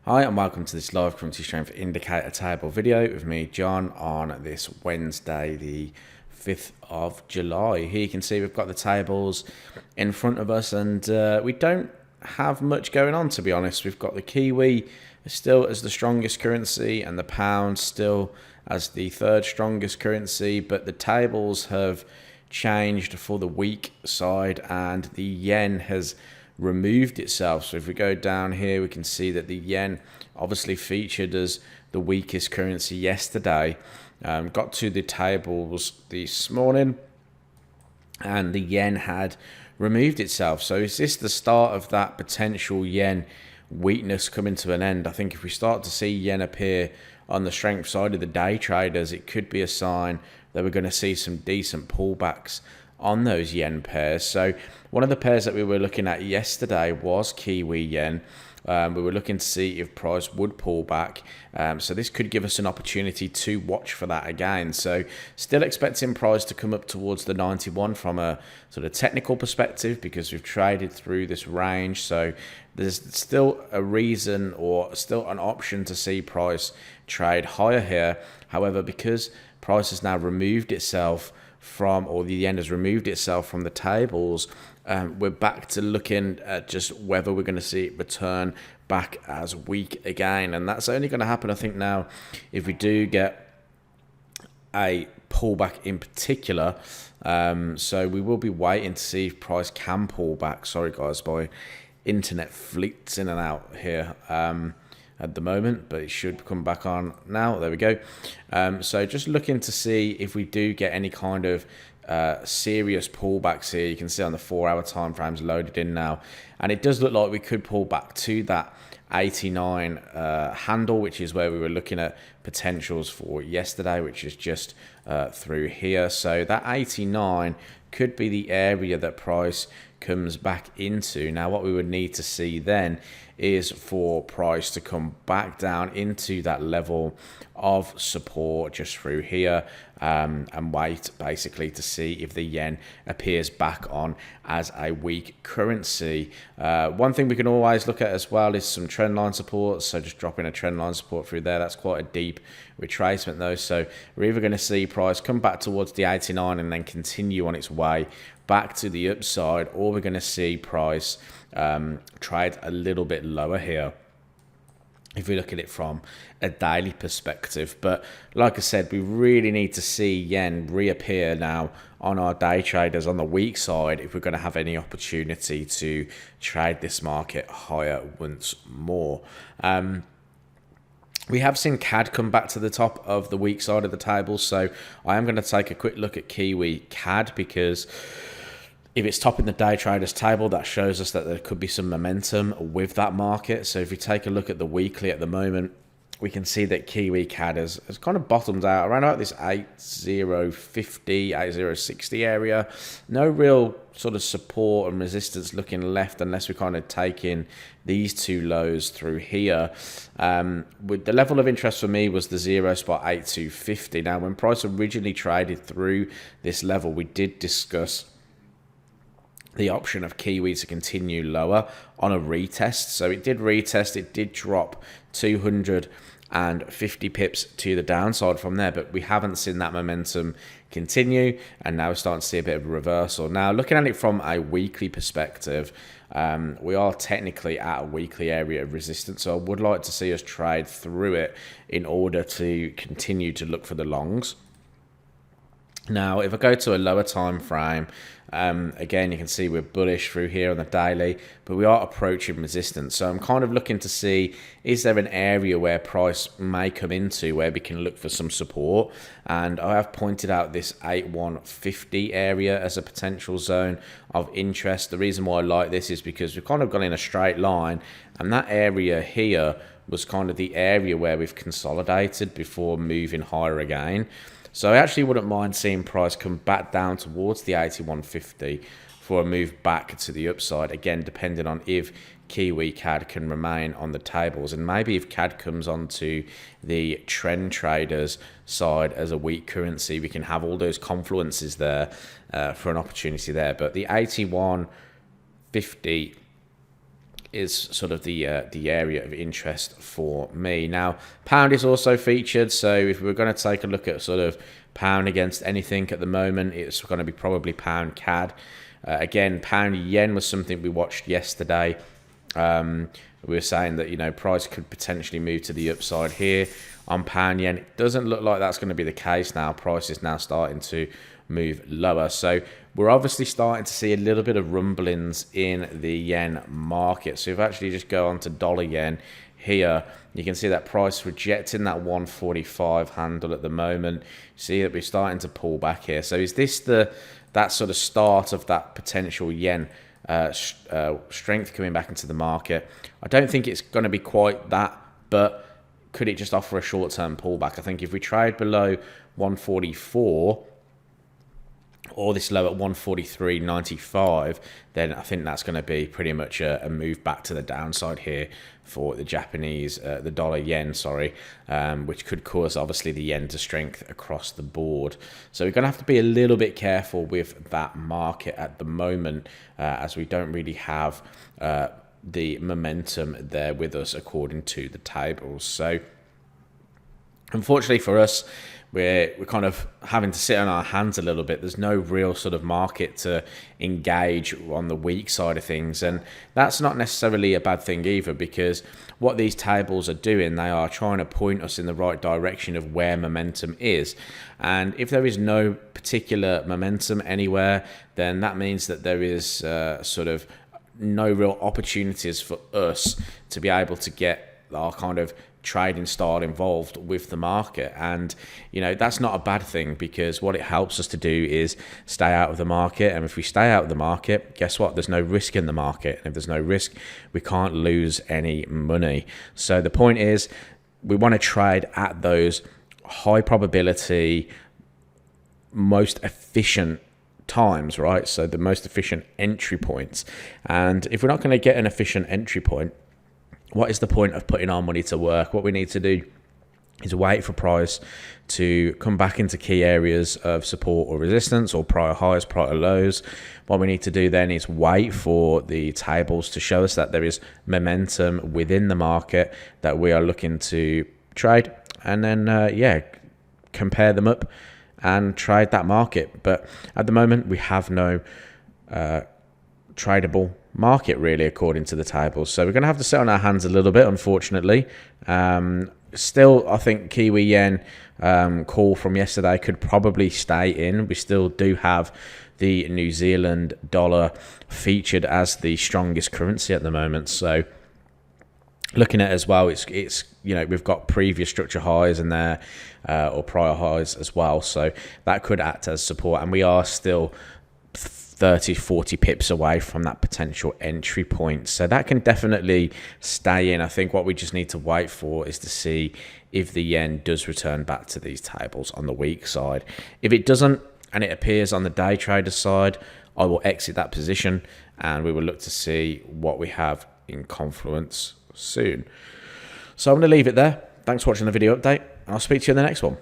Hi and welcome to this live currency strength indicator table video with me, John, on this Wednesday, the 5th of July. Here you can see we've got the tables in front of us and we don't have much going on, to be honest. We've got the Kiwi still as the strongest currency and the pound still as the third strongest currency, but the tables have changed for the weak side and the yen has removed itself. So if we go down here, we can see that the yen obviously featured as the weakest currency yesterday. Got to the tables this morning and the yen had removed itself. So is this the start of that potential yen weakness coming to an end? I think if we start to see yen appear on the strength side of the day traders, it could be a sign that we're going to see some decent pullbacks on those yen pairs. So one of the pairs that we were looking at yesterday was Kiwi yen. We were looking to see if price would pull back. So this could give us an opportunity to watch for that again. So still expecting price to come up towards the 91 from a sort of technical perspective, because we've traded through this range. So there's still a reason or still an option to see price trade higher here. However, because price has now removed itself from, or the yen has removed itself from the tables, we're back to looking at just whether we're going to see it return back as weak again. And that's only going to happen, I think, now if we do get a pullback in particular. So we will be waiting to see if price can pull back. Sorry guys, my internet fleets in and out here at the moment, but it should come back on now. There we go. So just looking to see if we do get any kind of serious pullbacks here. You can see on the 4-hour time frames loaded in now, and it does look like we could pull back to that 89 handle, which is where we were looking at potentials for yesterday, which is just through here. So that 89 could be the area that price comes back into. Now what we would need to see then is for price to come back down into that level of support just through here, and wait basically to see if the yen appears back on as a weak currency. One thing we can always look at as well is some trend line support. So just dropping a trend line support through there, that's quite a deep retracement though. So we're either going to see price come back towards the 89 and then continue on its way back to the upside, or we're going to see price trade a little bit lower here if we look at it from a daily perspective. But like I said, we really need to see yen reappear now on our day traders on the weak side if we're going to have any opportunity to trade this market higher once more. We have seen CAD come back to the top of the weak side of the table, so I am going to take a quick look at Kiwi CAD, because if it's topping the day traders table, that shows us that there could be some momentum with that market. So if we take a look at the weekly at the moment, we can see that Kiwi CAD has kind of bottomed out around about this 8050, 8060 area. No real sort of support and resistance looking left unless we kind of take in these two lows through here. With the level of interest for me was the 0 spot 8250. Now when price originally traded through this level, we did discuss the option of Kiwi to continue lower on a retest. So it did retest, it did drop 250 pips to the downside from there, but we haven't seen that momentum continue, and now we're starting to see a bit of a reversal. Now looking at it from a weekly perspective, we are technically at a weekly area of resistance, so I would like to see us trade through it in order to continue to look for the longs. Now, if I go to a lower time frame, again, you can see we're bullish through here on the daily, but we are approaching resistance. So I'm kind of looking to see, is there an area where price may come into where we can look for some support? And I have pointed out this 8150 area as a potential zone of interest. The reason why I like this is because we've kind of gone in a straight line, and that area here was kind of the area where we've consolidated before moving higher again. So I actually wouldn't mind seeing price come back down towards the 8150 for a move back to the upside, again depending on if Kiwi CAD can remain on the tables, and maybe if CAD comes onto the trend traders side as a weak currency, we can have all those confluences there for an opportunity there. But the 8150 is sort of the area of interest for me. Now, pound is also featured, so if we're going to take a look at sort of pound against anything at the moment, it's going to be probably pound CAD. Again, pound yen was something we watched yesterday. We were saying that, you know, price could potentially move to the upside here on pound yen. It doesn't look like that's going to be the case now. Price is now starting to move lower. So we're obviously starting to see a little bit of rumblings in the yen market. So if I actually just go on to dollar yen here, you can see that price rejecting that 145 handle at the moment. See that we're starting to pull back here. So is this that sort of start of that potential yen strength coming back into the market? I don't think it's going to be quite that, but could it just offer a short-term pullback? I think if we trade below 144 or this low at 143.95, then I think that's going to be pretty much a move back to the downside here for the the dollar yen, sorry, which could cause obviously the yen to strength across the board. So we're going to have to be a little bit careful with that market at the moment, as we don't really have the momentum there with us according to the tables. So unfortunately for us, we're kind of having to sit on our hands a little bit. There's no real sort of market to engage on the weak side of things, and that's not necessarily a bad thing either, because what these tables are doing, they are trying to point us in the right direction of where momentum is. And if there is no particular momentum anywhere, then that means that there is sort of no real opportunities for us to be able to get our kind of trading style involved with the market. And you know, that's not a bad thing, because what it helps us to do is stay out of the market. And if we stay out of the market, guess what? There's no risk in the market, and if there's no risk, we can't lose any money. So the point is, we want to trade at those high probability, most efficient times, right? So the most efficient entry points. And if we're not going to get an efficient entry point, what is the point of putting our money to work? What we need to do is wait for price to come back into key areas of support or resistance, or prior highs, prior lows. What we need to do then is wait for the tables to show us that there is momentum within the market that we are looking to trade, and then compare them up and trade that market. But at the moment, we have no tradable market really according to the tables, so we're going to have to sit on our hands a little bit, unfortunately. Still, I think Kiwi yen call from yesterday could probably stay in. We still do have the New Zealand dollar featured as the strongest currency at the moment. So looking at it as well, it's you know, we've got previous structure highs in there, or prior highs as well, so that could act as support, and we are still 30-40 pips away from that potential entry point. So that can definitely stay in. I think what we just need to wait for is to see if the yen does return back to these tables on the weak side. If it doesn't, and it appears on the day trader side, I will exit that position, and we will look to see what we have in confluence soon. So I'm going to leave it there. Thanks for watching the video update, and I'll speak to you in the next one.